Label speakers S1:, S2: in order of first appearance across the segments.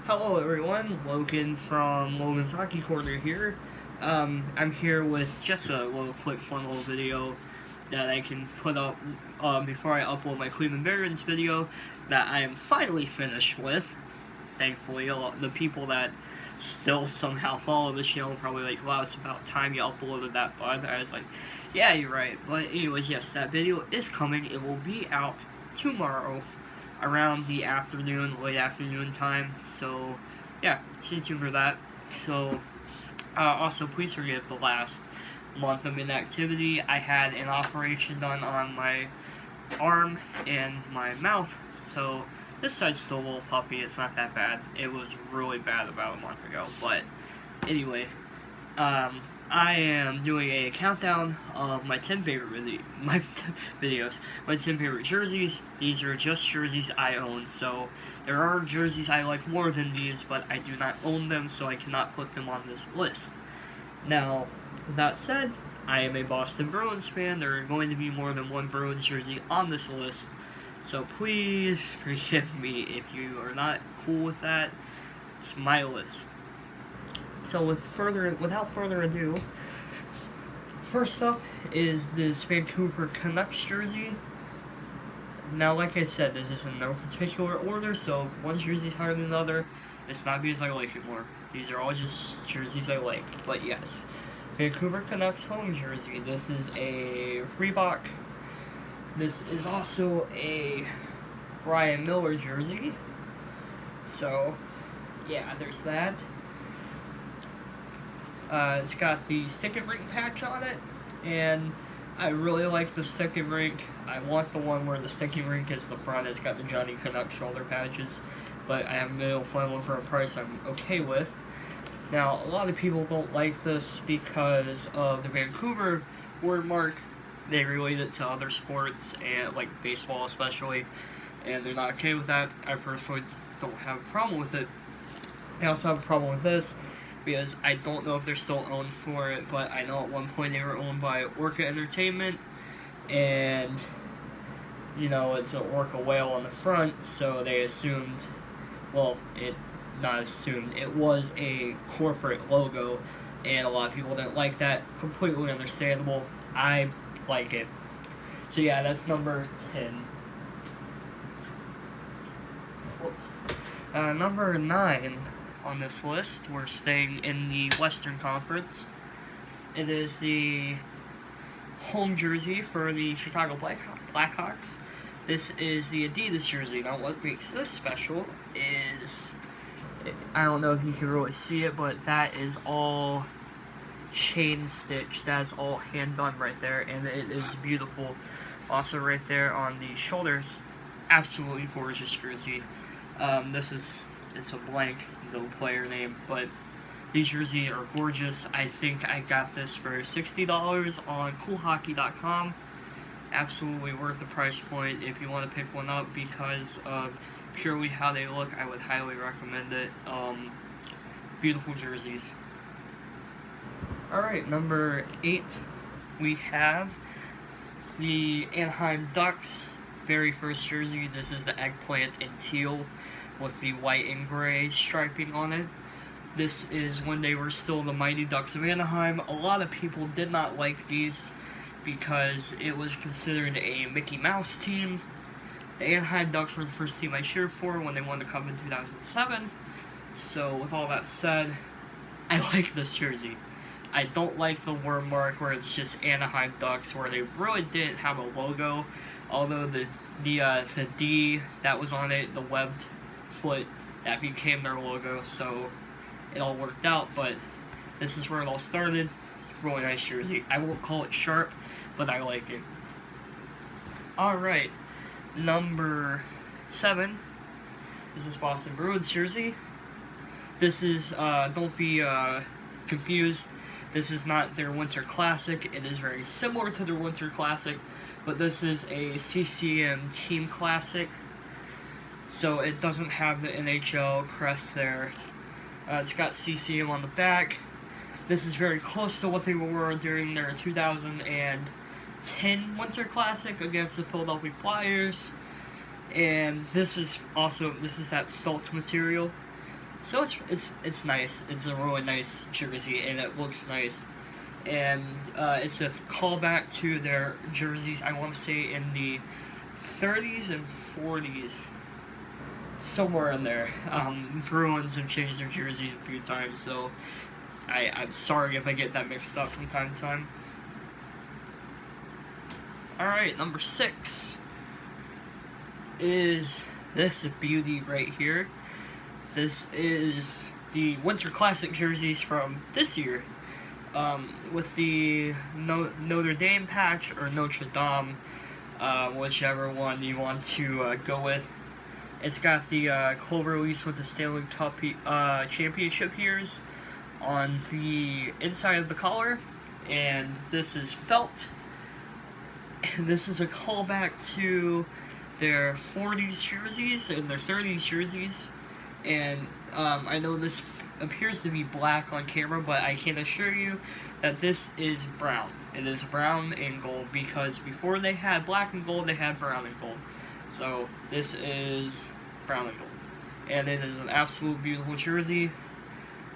S1: Hello everyone, Logan from Logan's Hockey Corner here. I'm here with just a little quick fun little video that I can put up before I upload my Cleveland Barons video that I am finally finished with. Thankfully, the people that still somehow follow the channel probably like, wow, it's about time you uploaded that, bud. I was like, yeah, you're right. But anyways, yes, that video is coming. It will be out tomorrow around the late afternoon time. So, yeah, stay tuned for that. So, also, please forgive the last month of inactivity. I had an operation done on my arm and my mouth, so this side's still a little puffy. It's not that bad. It was really bad about a month ago, but anyway, I am doing a countdown of my 10 favorite videos, my 10 favorite jerseys. These are just jerseys I own, so there are jerseys I like more than these, but I do not own them, so I cannot put them on this list. Now, with that said, I am a Boston Bruins fan. There are going to be more than one Bruins jersey on this list, so please forgive me if you are not cool with that. It's my list. So without further ado, first up is this Vancouver Canucks jersey. Now, like I said, this is in no particular order, so if one jersey's higher than the other, it's not because I like it more. These are all just jerseys I like. But yes, Vancouver Canucks home jersey. This is a Reebok. This is also a Ryan Miller jersey. So, yeah, there's that. It's got the Stick and Rink patch on it, and I really like the Stick and Rink. I want the one where the Stick and Rink is the front. It's got the Johnny Canuck shoulder patches, but I haven't been able to find one for a price I'm okay with. Now, a lot of people don't like this because of the Vancouver word mark. They relate it to other sports, and like baseball especially, and they're not okay with that. I personally don't have a problem with it. I also have a problem with this because I don't know if they're still owned for it, but I know at one point they were owned by Orca Entertainment, and you know, it's an orca whale on the front, so they assumed, well, not assumed, it was a corporate logo, and a lot of people didn't like that. Completely understandable. I like it. So yeah, that's number 10. Whoops. Number 9 on this list, we're staying in the Western Conference. It is the home jersey for the Chicago Blackhawks. This is the Adidas jersey. Now, what makes this special is, I don't know if you can really see it, but that is all chain stitched. That's all hand done right there, and it is beautiful. Also, right there on the shoulders, absolutely gorgeous jersey. It's a blank, no player name, but these jerseys are gorgeous. I think I got this for $60 on coolhockey.com. Absolutely worth the price point if you want to pick one up because of purely how they look. I would highly recommend it. Beautiful jerseys. Alright, number 8, we have the Anaheim Ducks very first jersey. This is the eggplant in teal with the white and gray striping on it. This is when they were still the Mighty Ducks of Anaheim. A lot of people did not like these because it was considered a Mickey Mouse team. The Anaheim Ducks were the first team I cheered for when they won the Cup in 2007. So with all that said, I like this jersey. I don't like the word mark where it's just Anaheim Ducks, where they really didn't have a logo. Although the D that was on it, the webbed foot, that became their logo, so it all worked out. But this is where it all started. Really nice jersey. I won't call it sharp, but I like it. Alright, number 7 is this Boston Bruins jersey. This is, don't be confused, this is not their Winter Classic. It is very similar to their Winter Classic, but this is a CCM Team Classic, so it doesn't have the NHL crest there. It's got CCM on the back. This is very close to what they were during their 2010 Winter Classic against the Philadelphia Flyers. And this is that felt material. So it's nice. It's a really nice jersey, and it looks nice. And it's a callback to their jerseys. I want to say in the 30s and 40s, somewhere in there. Bruins have changed their jerseys a few times, so I'm sorry if I get that mixed up from time to time. Alright, number 6 is this beauty right here. This is the Winter Classic jerseys from this year, with the Notre Dame patch or Notre Dame, whichever one you want to go with. It's got the Clover Leafs with the Stanley Cup championship years on the inside of the collar, and this is felt. And this is a callback to their 40s jerseys and their 30s jerseys. And I know this appears to be black on camera, but I can assure you that this is brown. It is brown and gold, because before they had black and gold, they had brown and gold. So this is brown and gold. And it is an absolute beautiful jersey.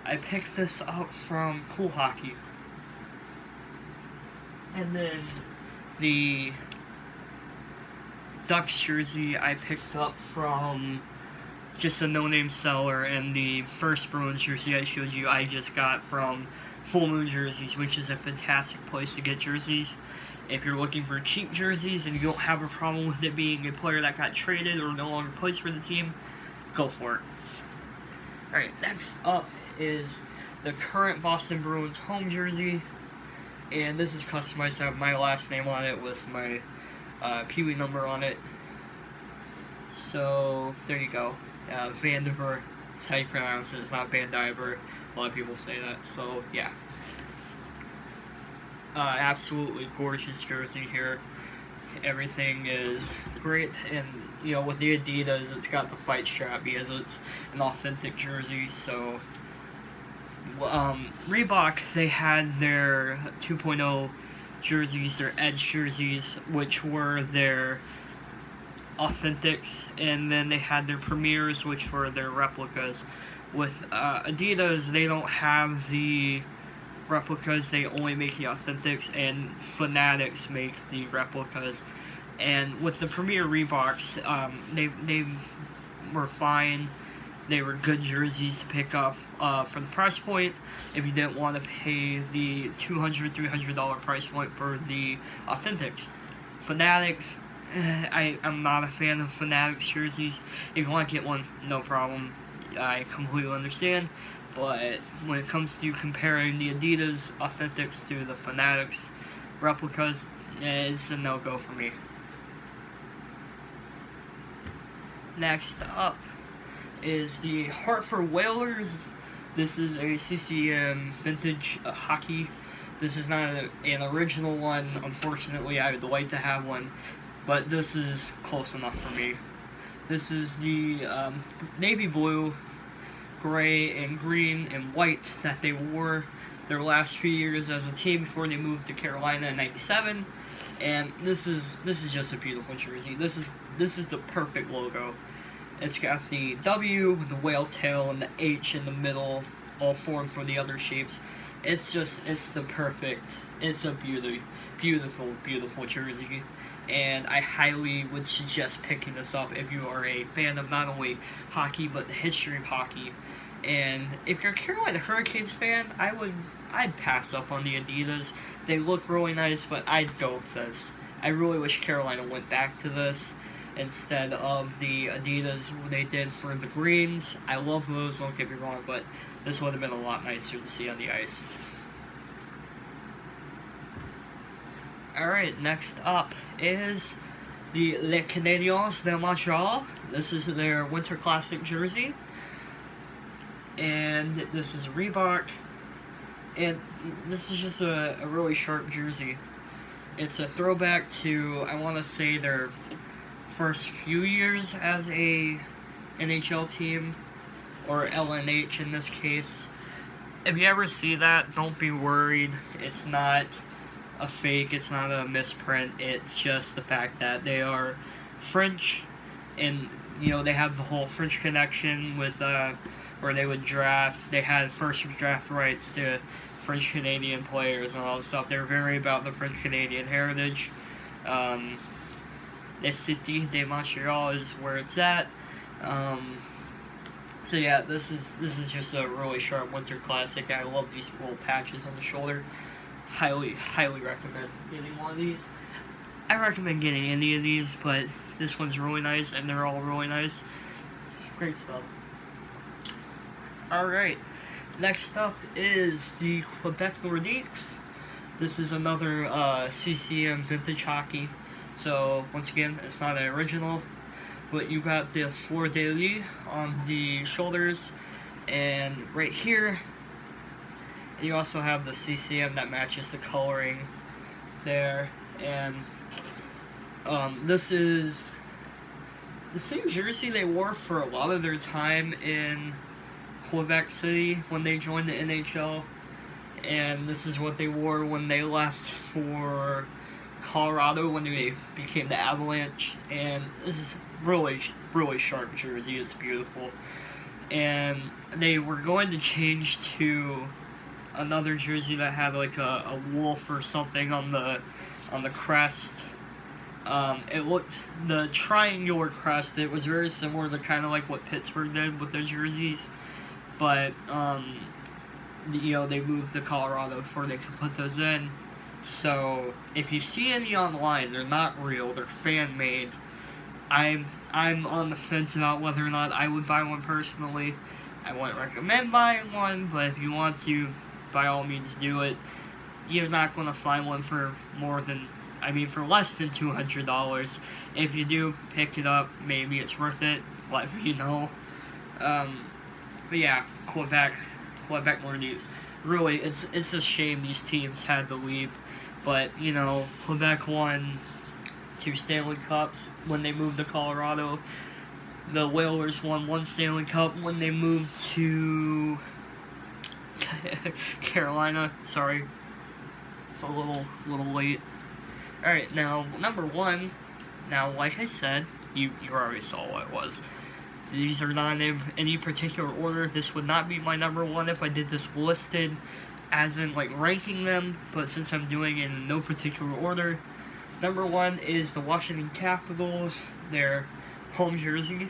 S1: I picked this up from Cool Hockey. And then the Ducks jersey I picked up from just a no-name seller, and the first Bruins jersey I showed you I just got from Full Moon Jerseys, which is a fantastic place to get jerseys. If you're looking for cheap jerseys and you don't have a problem with it being a player that got traded or no longer plays for the team, go for it. Alright, next up is the current Boston Bruins home jersey, and this is customized. I have my last name on it with my Pee Wee number on it. So there you go. Vandiver, that's how you pronounce it. It's not Van Diver. A lot of people say that. So yeah, absolutely gorgeous jersey here. Everything is great, and you know, with the Adidas, it's got the fight strap because it's an authentic jersey. So Reebok, they had their 2.0 jerseys, their Edge jerseys, which were their authentics, and then they had their premieres, which were their replicas. With Adidas, they don't have the replicas, they only make the authentics, and Fanatics make the replicas. And with the Premier Reeboks, they were fine. They were good jerseys to pick up for the price point if you didn't want to pay the $200, $300 price point for the authentics. Fanatics, I'm not a fan of Fanatics jerseys. If you want to get one, no problem. I completely understand. But when it comes to comparing the Adidas authentics to the Fanatics replicas, it's a no-go for me. Next up is the Hartford Whalers. This is a CCM vintage hockey. This is not an original one, unfortunately. I would like to have one, but this is close enough for me. This is the navy blue, gray, and green, and white that they wore their last few years as a team before they moved to Carolina in '97. And this is just a beautiful jersey. This is the perfect logo. It's got the W, the whale tail, and the H in the middle, all formed for the other shapes. It's the perfect, it's a beautiful, beautiful jersey. And I highly would suggest picking this up if you are a fan of not only hockey, but the history of hockey. And if you're a Carolina Hurricanes fan, I'd pass up on the Adidas. They look really nice, but I'd go with this. I really wish Carolina went back to this instead of the Adidas they did for the greens. I love those, don't get me wrong, but this would have been a lot nicer to see on the ice. Alright, next up is the Les Canadiens de Montreal. This is their Winter Classic jersey. And this is Reebok. And this is just a really sharp jersey. It's a throwback to, I want to say, their first few years as a NHL team, or LNH in this case. If you ever see that, don't be worried. It's not a fake, it's not a misprint. It's just the fact that they are French, and you know, they have the whole French connection with where they would draft. They had first draft rights to French Canadian players and all that stuff. They're very about the French Canadian heritage. Le City de Montreal is where it's at. So yeah, this is just a really sharp winter classic. I love these little patches on the shoulder. Highly recommend getting one of these. I recommend getting any of these, but this one's really nice, and they're all really nice. Great stuff. Alright, next up is the Quebec Nordiques. This is another CCM vintage hockey. So, once again, it's not an original, but you got the Fleur de Lis on the shoulders, and right here, and you also have the CCM that matches the coloring there, and this is the same jersey they wore for a lot of their time in Quebec City when they joined the NHL, and this is what they wore when they left for Colorado when they became the Avalanche. And this is really sharp jersey. It's beautiful, and they were going to change to another jersey that had like a wolf or something on the crest. It looked, the triangular crest, it was very similar to kind of like what Pittsburgh did with their jerseys, but you know, they moved to Colorado before they could put those in. So if you see any online, they're not real, they're fan made. I'm on the fence about whether or not I would buy one personally. I wouldn't recommend buying one, but if you want to, by all means do it. You're not going to find one for for less than $200. If you do pick it up, maybe it's worth it, whatever you know. But yeah, Quebec Nordiques. Really, it's a shame these teams had to leave, but you know, Quebec won 2 Stanley Cups when they moved to Colorado. The Whalers won 1 Stanley Cup when they moved to Carolina. Sorry, it's a little late. Alright, now, number 1, now, like I said, you already saw what it was. These are not in any particular order. This would not be my number 1 if I did this listed, as in, like, ranking them, but since I'm doing it in no particular order, number 1 is the Washington Capitals, their home jersey.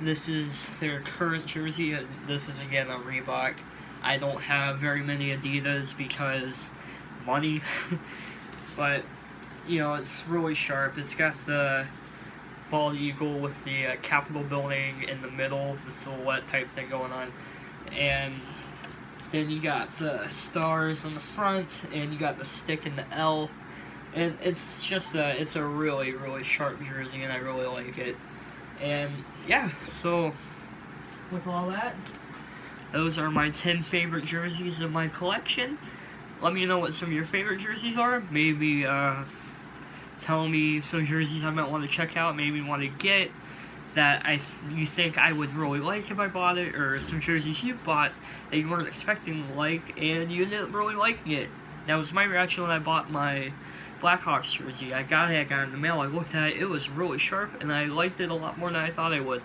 S1: This is their current jersey. This is, again, a Reebok. I don't have very many Adidas because money, but you know, it's really sharp. It's got the bald eagle with the Capitol building in the middle, the silhouette type thing going on, and then you got the stars on the front, and you got the stick and the L, and it's just it's a really sharp jersey, and I really like it. And yeah, so with all that, those are my 10 favorite jerseys of my collection. Let me know what some of your favorite jerseys are. Maybe tell me some jerseys I might want to check out, maybe want to get, that you think I would really like if I bought it, or some jerseys you bought that you weren't expecting to like and you didn't really like it. That was my reaction when I bought my Blackhawks jersey. I got it in the mail, I looked at it, it was really sharp, and I liked it a lot more than I thought I would.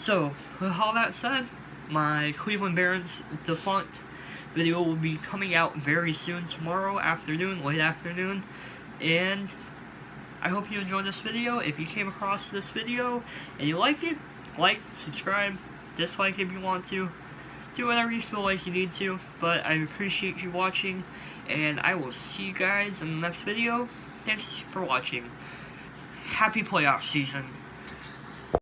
S1: So, with all that said, my Cleveland Barons defunct video will be coming out very soon, tomorrow afternoon, late afternoon, and I hope you enjoyed this video. If you came across this video and you liked it, like, subscribe, dislike if you want to, do whatever you feel like you need to, but I appreciate you watching, and I will see you guys in the next video. Thanks for watching. Happy playoff season.